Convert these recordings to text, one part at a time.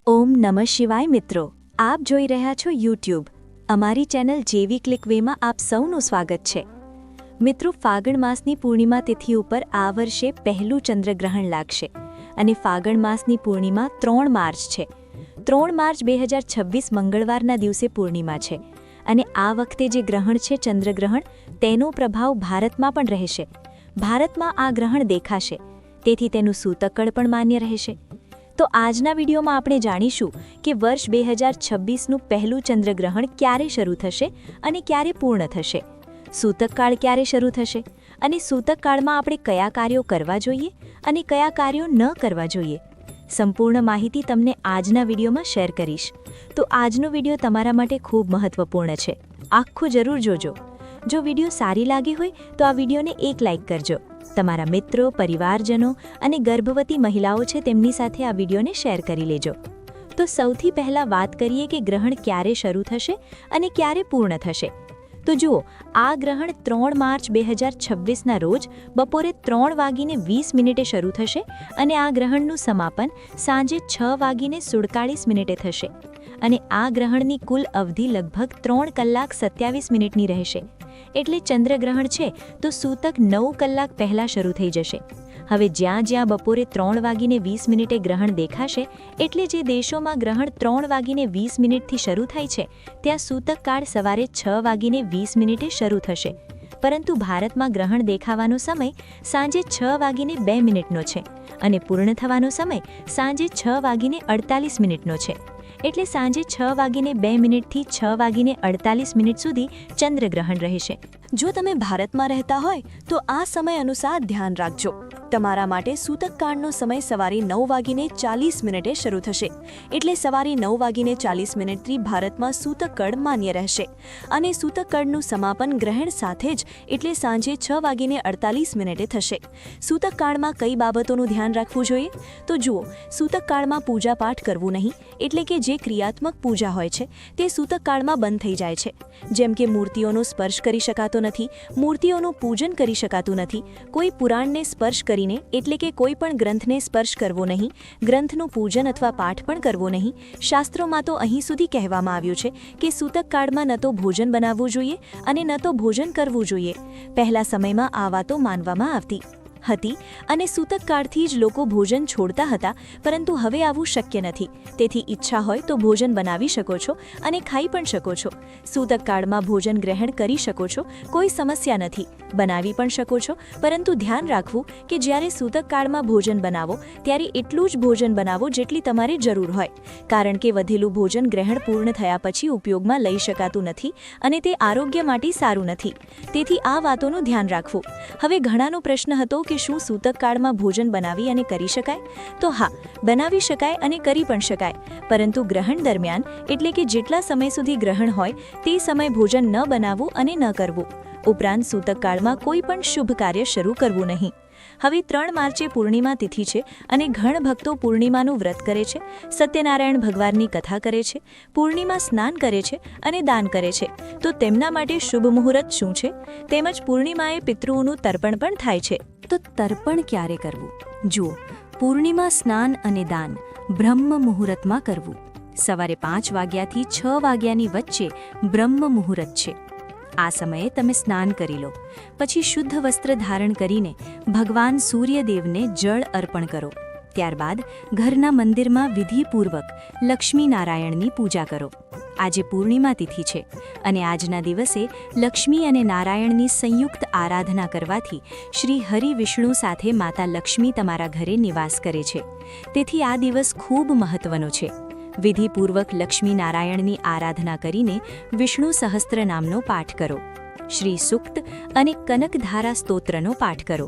ઓમ નમઃ શિવાય મિત્રો, આપ જોઈ રહ્યા છો યુટ્યુબ. અમારી ચેનલ જેવી ક્લિક વેમાં આપ સૌનું સ્વાગત છે. મિત્રો, ફાગણ માસની પૂર્ણિમા તિથિ ઉપર આ વર્ષે પહેલું ચંદ્રગ્રહણ લાગશે અને ફાગણ માસની પૂર્ણિમા 3 માર્ચ છે. 3 માર્ચ 2026 મંગળવારના દિવસે પૂર્ણિમા છે અને આ વખતે જે ગ્રહણ છે ચંદ્રગ્રહણ, તેનો પ્રભાવ ભારતમાં પણ રહેશે. ભારતમાં આ ગ્રહણ દેખાશે, તેથી તેનું સૂતકકળ પણ માન્ય રહેશે. તો આજના વિડીયોમાં આપણે જાણીશું કે વર્ષ 2026નું પહેલું ચંદ્રગ્રહણ ક્યારે શરૂ થશે અને ક્યારે પૂર્ણ થશે, સૂતકકાળ ક્યારે શરૂ થશે અને સૂતકકાળમાં આપણે કયા કાર્યો કરવા જોઈએ અને કયા કાર્યો ન કરવા જોઈએ. સંપૂર્ણ માહિતી તમને આજના વિડીયોમાં શેર કરીશ. તો આજનો વિડીયો તમારા માટે ખૂબ મહત્વપૂર્ણ છે, આખું જરૂર જોજો. જો વિડીયો સારી લાગી હોય તો આ વિડીયોને એક લાઇક કરજો. તમારા મિત્રો, પરિવારજનો અને ગર્ભવતી મહિલાઓ છે તેમની સાથે આ વિડીયોને શેર કરી લેજો. તો સૌથી પહેલાં વાત કરીએ કે ગ્રહણ ક્યારે શરૂ થશે અને ક્યારે પૂર્ણ થશે. તો જુઓ, આ ગ્રહણ 3 માર્ચ 2026ના રોજ બપોરે 3:20 શરૂ થશે અને આ ગ્રહણનું સમાપન સાંજે 6:47 થશે. અને આ ગ્રહણની કુલ અવધિ લગભગ 3 કલાક 27 મિનિટની રહેશે. એટલે ચંદ્રગ્રહણ છે તો સૂતક 9 કલાક પહેલાં શરૂ થઈ જશે. હવે જ્યાં જ્યાં બપોરે 3:20 ગ્રહણ દેખાશે, એટલે જે દેશોમાં ગ્રહણ 3:20 શરૂ થાય છે ત્યાં સૂતકકાળ સવારે 6:20 શરૂ થશે. પરંતુ ભારતમાં ગ્રહણ દેખાવાનો સમય સાંજે 6:02 છે અને પૂર્ણ થવાનો સમય સાંજે 6:48 છે. એટલે સાંજે 6:02 થી 6:48 સુધી ચંદ્રગ્રહણ રહેશે. જો તમે ભારતમાં રહેતા હોય તો આ સમય અનુસાર ધ્યાન રાખજો. તમારા માટે સૂતકકાળનો સમય સવારે 9:40 શરૂ થશે. એટલે સવારે 9:40 ભારતમાં સૂતકકાળ માન્ય રહેશે અને સૂતકકાળનું સમાપન ગ્રહણ સાથે જ એટલે સાંજે 6:48 થશે. સૂતકકાળમાં કઈ બાબતોનું ધ્યાન રાખવું જોઈએ? તો જુઓ, સૂતકકાળમાં પૂજાપાઠ કરવું નહીં, એટલે કે જે ક્રિયાત્મક પૂજા હોય છે તે સૂતકકાળમાં બંધ થઈ જાય છે. જેમ કે મૂર્તિઓનો સ્પર્શ કરી શકાતો નથી, મૂર્તિઓનું પૂજન કરી શકાતું નથી, કોઈ પુરાણને સ્પર્શ કરીને એટલે કે કોઈ પણ ગ્રંથને સ્પર્શ કરવો નહીં, ગ્રંથનું પૂજન અથવા પાઠ પણ કરવો નહીં. શાસ્ત્રોમાં તો અહીં સુધી કહેવામાં આવ્યું છે કે સૂતકકાળમાં ન તો ભોજન બનાવવું જોઈએ અને ન તો ભોજન કરવું જોઈએ. પહેલા સમયમાં આ વાતો માનવામાં આવતી હતી અને સૂતકકાળથી જ લોકો ભોજન છોડતા હતા, પરંતુ હવે આવું શક્ય નથી. તેથી ઈચ્છા હોય તો ભોજન બનાવી શકો છો અને ખાઈ પણ શકો છો. સૂતકકાળમાં ભોજન ગ્રહણ કરી શકો છો, કોઈ સમસ્યા નથી. બનાવી પણ શકો છો, પરંતુ ધ્યાન રાખવું કે જ્યારે સૂતકકાળમાં ભોજન બનાવો ત્યારે એટલું જ ભોજન બનાવો જેટલી તમારે જરૂર હોય, કારણ કે વધેલું ભોજન ગ્રહણ પૂર્ણ થયા પછી ઉપયોગમાં લઈ શકાતું નથી અને તે આરોગ્ય માટે સારું નથી. તેથી આ વાતોનું ધ્યાન રાખવું. હવે ઘણાનો પ્રશ્ન હતો કે શું સૂતકકાળમાં ભોજન બનાવી અને કરી શકાય? તો હા, બનાવી શકાય અને કરી પણ શકાય, પરંતુ ગ્રહણ દરમિયાન એટલે કે જેટલા સમય સુધી ગ્રહણ હોય તે સમય ભોજન ન બનાવવું અને ન કરવું. ઉપરાંત સૂતકકાળમાં કોઈ પણ શુભ કાર્ય શરૂ કરવું નહીં. હવે 3 માર્ચે પૂર્ણિમા તિથિ છે અને ઘણા ભક્તો પૂર્ણિમાનું વ્રત કરે છે, સત્યનારાયણ ભગવાનની કથા કરે છે, પૂર્ણિમા સ્નાન કરે છે અને દાન કરે છે. તો તેમના માટે શુભ મુહૂર્ત શું છે? તેમજ પૂર્ણિમાએ પિતૃઓનું તર્પણ પણ થાય છે. તો તર્પણ ક્યારે કરવું? જુઓ, પૂર્ણિમા સ્નાન અને દાન બ્રહ્મ મુહૂર્તમાં કરવું. સવારે 5 વાગ્યાથી 6 વાગ્યાની વચ્ચે બ્રહ્મ મુહૂર્ત છે. આ સમયે તમે સ્નાન કરી લો, પછી શુદ્ધ વસ્ત્ર ધારણ કરીને ભગવાન સૂર્યદેવને જળ અર્પણ કરો. ત્યારબાદ ઘરના મંદિરમાં વિધિપૂર્વક લક્ષ્મીનારાયણની પૂજા કરો. આજે પૂર્ણિમા તિથિ છે અને આજના દિવસે લક્ષ્મી અને નારાયણની સંયુક્ત આરાધના કરવાથી શ્રી હરિ વિષ્ણુ સાથે માતા લક્ષ્મી તમારા ઘરે નિવાસ કરે છે. તેથી આ દિવસ ખૂબ મહત્વનો છે. વિધિપૂર્વક લક્ષ્મી નારાયણની આરાધના કરીને વિષ્ણુ સહસ્ત્રનામનો પાઠ કરો, શ્રી સુક્ત અને કનકધારા સ્તોત્રનો પાઠ કરો.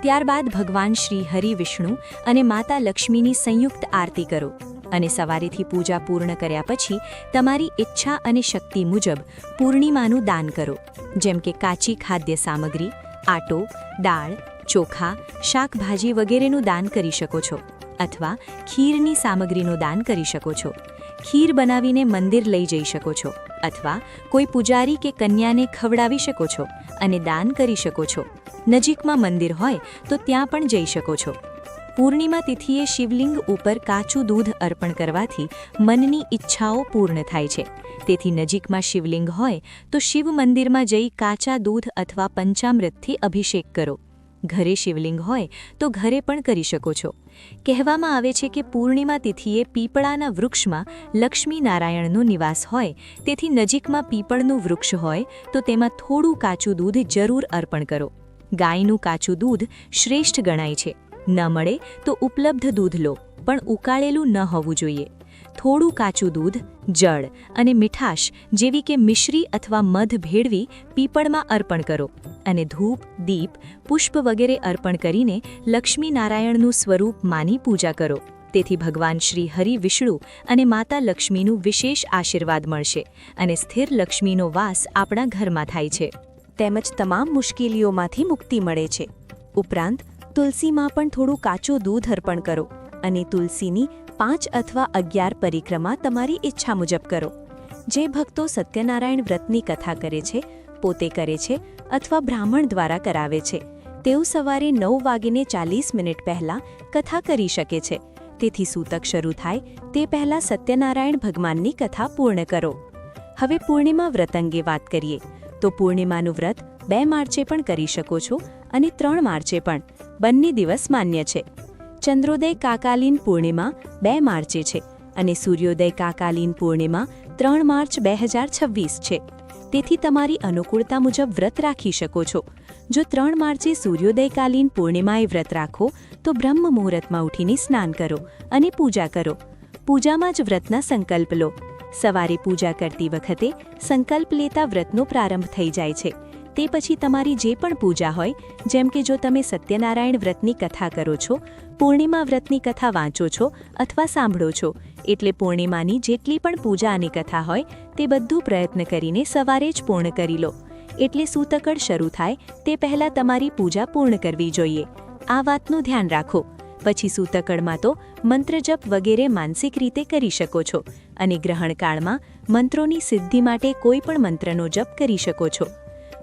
ત્યારબાદ ભગવાન શ્રી હરિ વિષ્ણુ અને માતા લક્ષ્મીની સંયુક્ત આરતી કરો અને સવારેથી પૂજા પૂર્ણ કર્યા પછી તમારી ઈચ્છા અને શક્તિ મુજબ પૂર્ણિમાનું દાન કરો. જેમ કે કાચી ખાદ્ય સામગ્રી, આટો, દાળ, ચોખા, શાકભાજી વગેરેનું દાન કરી શકો છો અથવા ખીરની સામગ્રીનું દાન કરી શકો છો. ખીર બનાવીને મંદિર લઈ જઈ શકો છો અથવા કોઈ પૂજારી કે કન્યાને ખવડાવી શકો છો અને દાન કરી શકો છો. નજીકમાં મંદિર હોય તો ત્યાં પણ જઈ શકો છો. પૂર્ણિમા તિથિએ શિવલિંગ ઉપર કાચું દૂધ અર્પણ કરવાથી મનની ઈચ્છાઓ પૂર્ણ થાય છે. તેથી નજીકમાં શિવલિંગ હોય તો શિવ મંદિરમાં જઈ કાચા દૂધ અથવા પંચામૃતથી અભિષેક કરો. ઘરે શિવલિંગ હોય તો ઘરે પણ કરી શકો છો. કહેવામાં આવે છે કે પૂર્ણિમા તિથિએ પીપળાના વૃક્ષમાં લક્ષ્મી નારાયણનો નિવાસ હોય, તેથી નજીકમાં પીપળનું વૃક્ષ હોય તો તેમાં થોડું કાચું દૂધ જરૂર અર્પણ કરો. ગાયનું કાચું દૂધ શ્રેષ્ઠ ગણાય છે. ન મળે તો ઉપલબ્ધ દૂધ લો, પણ ઉકાળેલું ન હોવું જોઈએ. થોડું કાચું દૂધ, જળ અને મીઠાશ જેવી કે મિશ્રી અથવા મધ ભેળવી પીપળમાં અર્પણ કરો અને ધૂપ, દીપ, પુષ્પ વગેરે અર્પણ કરીને લક્ષ્મી નારાયણનું સ્વરૂપ માની પૂજા કરો. તેથી ભગવાન શ્રી હરિ વિષ્ણુ અને માતા લક્ષ્મીનું વિશેષ આશીર્વાદ મળશે અને સ્થિર લક્ષ્મીનો વાસ આપણા ઘરમાં થાય છે. તેમજ તમામ મુશ્કેલીઓમાંથી મુક્તિ મળે છે. ઉપરાંત તુલસીમાં પણ થોડું કાચું દૂધ અર્પણ કરો અને તુલસીની 5 અથવા 11 પરિક્રમા તમારી ઈચ્છા મુજબ કરો. જે ભક્તો સત્યનારાયણ વ્રતની કથા કરે છે, પોતે કરે છે અથવા બ્રાહ્મણ દ્વારા કરાવે છે, તેઓ સવારે 9:40 પહેલાં કથા કરી શકે છે. તેથી સૂતક શરૂ થાય તે પહેલાં સત્યનારાયણ ભગવાનની કથા પૂર્ણ કરો. હવે પૂર્ણિમા વ્રત અંગે વાત કરીએ તો પૂર્ણિમાનું વ્રત 2 માર્ચે પણ કરી શકો છો અને 3 માર્ચે પણ. બંને દિવસ માન્ય છે. ચંદ્રોદય કાકાલીન પૂર્ણિમા 2 માર્ચે છે અને સૂર્યોદય કાકાલીન પૂર્ણિમા 3 માર્ચ 2026 છે. તેથી તમારી અનુકૂળતા મુજબ વ્રત રાખી શકો છો. જો 3 માર્ચે સૂર્યોદયકાલીન પૂર્ણિમાએ વ્રત રાખો તો બ્રહ્મ મુહૂર્તમાં ઉઠીને સ્નાન કરો અને પૂજા કરો. પૂજામાં જ વ્રતના સંકલ્પ લો. સવારે પૂજા કરતી વખતે સંકલ્પ લેતા વ્રતનો પ્રારંભ થઈ જાય છે. તે પછી તમારી જે પણ પૂજા હોય, જેમ કે જો તમે સત્યનારાયણ વ્રતની કથા કરો છો, પૂર્ણિમા વ્રતની કથા વાંચો છો અથવા સાંભળો છો, એટલે પૂર્ણિમાની જેટલી પણ પૂજા અને કથા હોય તે બધું પ્રયત્ન કરીને સવારે જ પૂર્ણ કરી લો. એટલે સૂતકળ શરૂ થાય તે પહેલાં તમારી પૂજા પૂર્ણ કરવી જોઈએ. આ વાતનું ધ્યાન રાખો. પછી સૂતકળમાં તો મંત્ર જપ વગેરે માનસિક રીતે કરી શકો છો અને ગ્રહણકાળમાં મંત્રોની સિદ્ધિ માટે કોઈ પણ મંત્રનો જપ કરી શકો છો.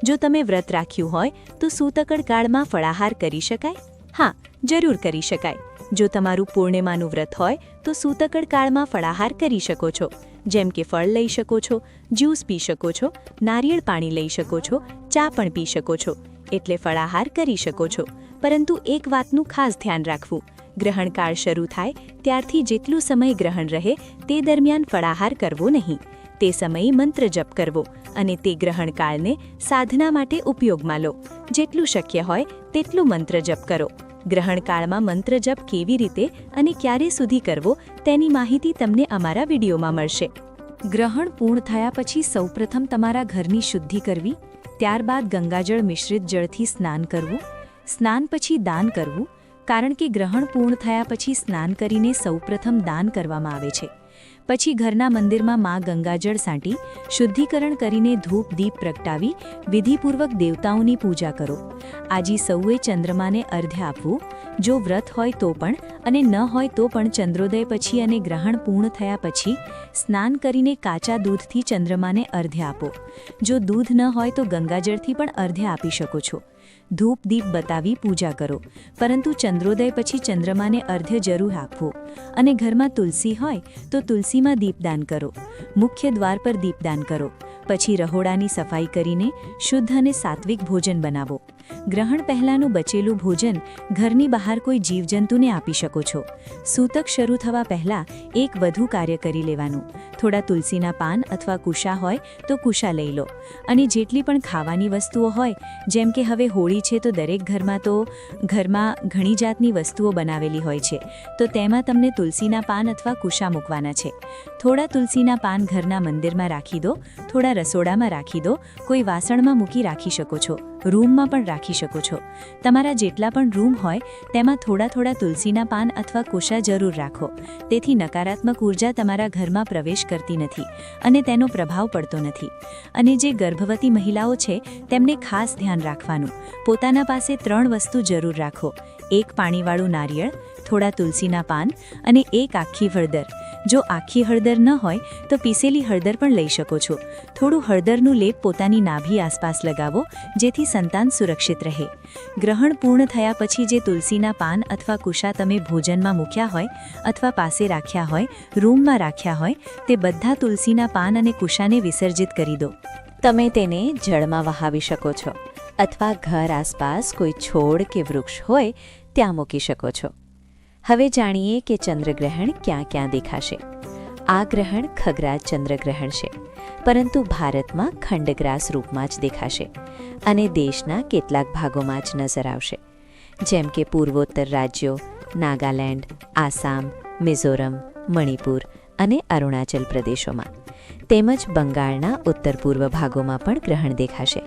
જો તમે વ્રત રાખ્યું હોય તો સૂતકળ કાળમાં ફળાહાર કરી શકાય? હા, જરૂર કરી શકાય. જો તમારું પૂર્ણિમાનું વ્રત હોય તો સૂતકળ કાળમાં ફળાહાર કરી શકો છો. જેમ કે ફળ લઈ શકો છો, જ્યુસ પી શકો છો, નારિયેળ પાણી લઈ શકો છો, ચા પણ પી શકો છો. એટલે ફળાહાર કરી શકો છો. પરંતુ એક વાતનું ખાસ ધ્યાન રાખવું. ગ્રહણકાળ શરૂ થાય ત્યારથી જેટલું સમય ગ્રહણ રહે તે દરમિયાન ફળાહાર કરવો નહીં. તે સમયે મંત્ર જપ કરવો અને તે ગ્રહણકાળને સાધના માટે ઉપયોગમાં લો. જેટલું શક્ય હોય તેટલું મંત્ર જપ કરો. ગ્રહણકાળમાં મંત્ર જપ કેવી રીતે અને ક્યારે સુધી કરવો તેની માહિતી તમને અમારા વિડીયોમાં મળશે. ગ્રહણ પૂર્ણ થયા પછી સૌપ્રથમ તમારા ઘરની શુદ્ધિ કરવી, ત્યારબાદ ગંગાજળ મિશ્રિત જળથી સ્નાન કરવું. સ્નાન પછી દાન કરવું, કારણ કે ગ્રહણ પૂર્ણ થયા પછી સ્નાન કરીને સૌપ્રથમ દાન કરવામાં આવે છે. પછી ઘરના મંદિરમાં માં ગંગાજળ સાંટી શુદ્ધિકરણ કરીને ધૂપ દીપ પ્રગટાવી વિધિપૂર્વક દેવતાઓની પૂજા કરો. આજે સૌએ ચંદ્રમાને અર્ધ્ય આપવું. જો વ્રત હોય તો પણ અને ન હોય તો પણ ચંદ્રોદય પછી અને ગ્રહણ પૂર્ણ થયા પછી સ્નાન કરીને કાચા દૂધથી ચંદ્રમાને અર્ધ્ય આપો. જો દૂધ ન હોય તો ગંગાજળથી પણ અર્ધ્ય આપી શકો છો. ધૂપ દીપ બતાવી પૂજા કરો, પરંતુ ચંદ્રોદય પછી ચંદ્રમાને અર્ધ્ય જરૂર આપવું. અને ઘરમાં તુલસી હોય તો તુલસીમાં દીપદાન કરો. મુખ્ય દ્વાર પર દીપદાન કરો. પછી રહોડાની સફાઈ કરીને શુદ્ધ અને સાત્વિક ભોજન બનાવો. ગ્રહણ પહેલાંનું બચેલું ભોજન ઘરની બહાર કોઈ જીવજંતુને આપી શકો છો. સૂતક શરૂ થવા પહેલાં એક વધુ કાર્ય કરી લેવાનું. થોડા તુલસીના પાન અથવા કુશા હોય તો કુશા લઈ લો. અને જેટલી પણ ખાવાની વસ્તુઓ હોય, જેમ કે હવે હોળી છે તો દરેક ઘરમાં ઘણી જાતની વસ્તુઓ બનાવેલી હોય છે, તો તેમાં તમને તુલસીના પાન અથવા કુશા મૂકવાના છે. થોડા તુલસીના પાન ઘરના મંદિરમાં રાખી દો, થોડા રસોડામાં રાખી દો, કોઈ વાસણમાં મૂકી રાખી શકો છો, રૂમમાં પણ રાખી શકો છો. તમારા જેટલા પણ રૂમ હોય તેમાં થોડા થોડા તુલસીના પાન અથવા કુશા જરૂર રાખો. તેથી નકારાત્મક ઉર્જા તમારા ઘરમાં પ્રવેશ કરતી નથી અને તેનો પ્રભાવ પડતો નથી. અને જે ગર્ભવતી મહિલાઓ છે તેમને ખાસ ધ્યાન રાખવાનું. પોતાના પાસે 3 વસ્તુ જરૂર રાખો. 1 પાણીવાળું નારિયેળ, થોડા તુલસીના પાન અને 1 આખી હળદર. જો આખી હળદર ન હોય તો પીસેલી હળદર પણ લઈ શકો છો. થોડું હળદરનું લેપ પોતાની નાભી આસપાસ લગાવો, જેથી સંતાન સુરક્ષિત રહે. ગ્રહણ પૂર્ણ થયા પછી જે તુલસીના પાન અથવા કુશા તમે ભોજનમાં મૂક્યા હોય અથવા પાસે રાખ્યા હોય, રૂમમાં રાખ્યા હોય, તે બધા તુલસીના પાન અને કુશાને વિસર્જિત કરી દો. તમે તેને જળમાં વહાવી શકો છો અથવા ઘર આસપાસ કોઈ છોડ કે વૃક્ષ હોય ત્યાં મૂકી શકો છો. હવે જાણીએ કે ચંદ્રગ્રહણ ક્યાં ક્યાં દેખાશે. આ ગ્રહણ ખગ્રાસ ચંદ્રગ્રહણ છે, પરંતુ ભારતમાં ખંડગ્રાસ રૂપમાં જ દેખાશે અને દેશના કેટલાક ભાગોમાં જ નજર આવશે, જેમ કે પૂર્વોત્તર રાજ્યો, નાગાલેન્ડ, આસામ, મિઝોરમ, મણિપુર અને અરુણાચલ પ્રદેશોમાં, તેમજ બંગાળના ઉત્તર પૂર્વ ભાગોમાં પણ ગ્રહણ દેખાશે.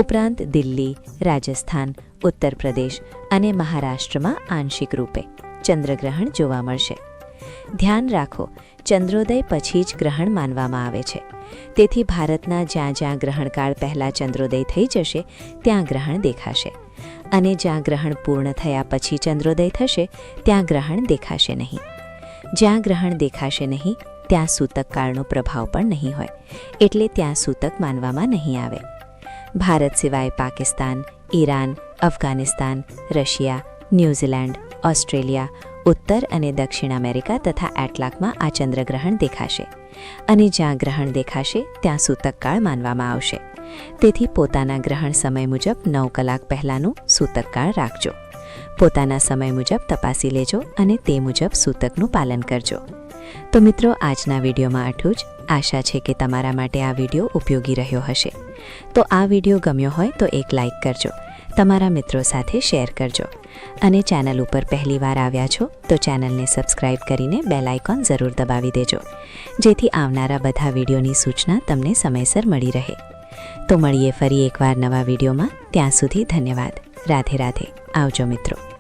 ઉપરાંત દિલ્હી, રાજસ્થાન, ઉત્તર પ્રદેશ અને મહારાષ્ટ્રમાં આંશિક રૂપે ચંદ્રગ્રહણ જોવા મળશે. ધ્યાન રાખો, ચંદ્રોદય પછી જ ગ્રહણ માનવામાં આવે છે. તેથી ભારતના જ્યાં જ્યાં ગ્રહણકાળ પહેલાં ચંદ્રોદય થઈ જશે ત્યાં ગ્રહણ દેખાશે, અને જ્યાં ગ્રહણ પૂર્ણ થયા પછી ચંદ્રોદય થશે ત્યાં ગ્રહણ દેખાશે નહીં. જ્યાં ગ્રહણ દેખાશે નહીં ત્યાં સૂતકકાળનો પ્રભાવ પણ નહીં હોય, એટલે ત્યાં સૂતક માનવામાં નહીં આવે. ભારત સિવાય Pakistan, Iran, Afghanistan, Russia, New Zealand, Australia, ઉત્તર અને દક્ષિણ અમેરિકા તથા એટલાકમાં આ ચંદ્રગ્રહણ દેખાશે, અને જ્યાં ગ્રહણ દેખાશે ત્યાં સૂતકકાળ માનવામાં આવશે. તેથી પોતાના ગ્રહણ સમય મુજબ 9 કલાક પહેલાંનું સૂતકકાળ રાખજો. પોતાના સમય મુજબ તપાસી લેજો અને તે મુજબ સૂતકનું પાલન કરજો. તો મિત્રો, આજના વિડીયોમાં આટલું જ. આશા છે કે તમારા માટે આ વિડીયો ઉપયોગી રહ્યો હશે. તો આ વિડીયો ગમ્યો હોય તો એક લાઇક કરજો, તમારા મિત્રો સાથે શેર કરજો, અને ચેનલ ઉપર પહેલીવાર આવ્યા છો તો ચેનલને સબસ્ક્રાઇબ કરીને બેલ આઇકોન જરૂર દબાવી દેજો, જેથી આવનારા બધા વિડીયોની સૂચના તમને સમયસર મળી રહે. તો મળીએ ફરી એકવાર નવા વિડીયોમાં. ત્યાં સુધી ધન્યવાદ. રાધે રાધે. આવજો મિત્રો.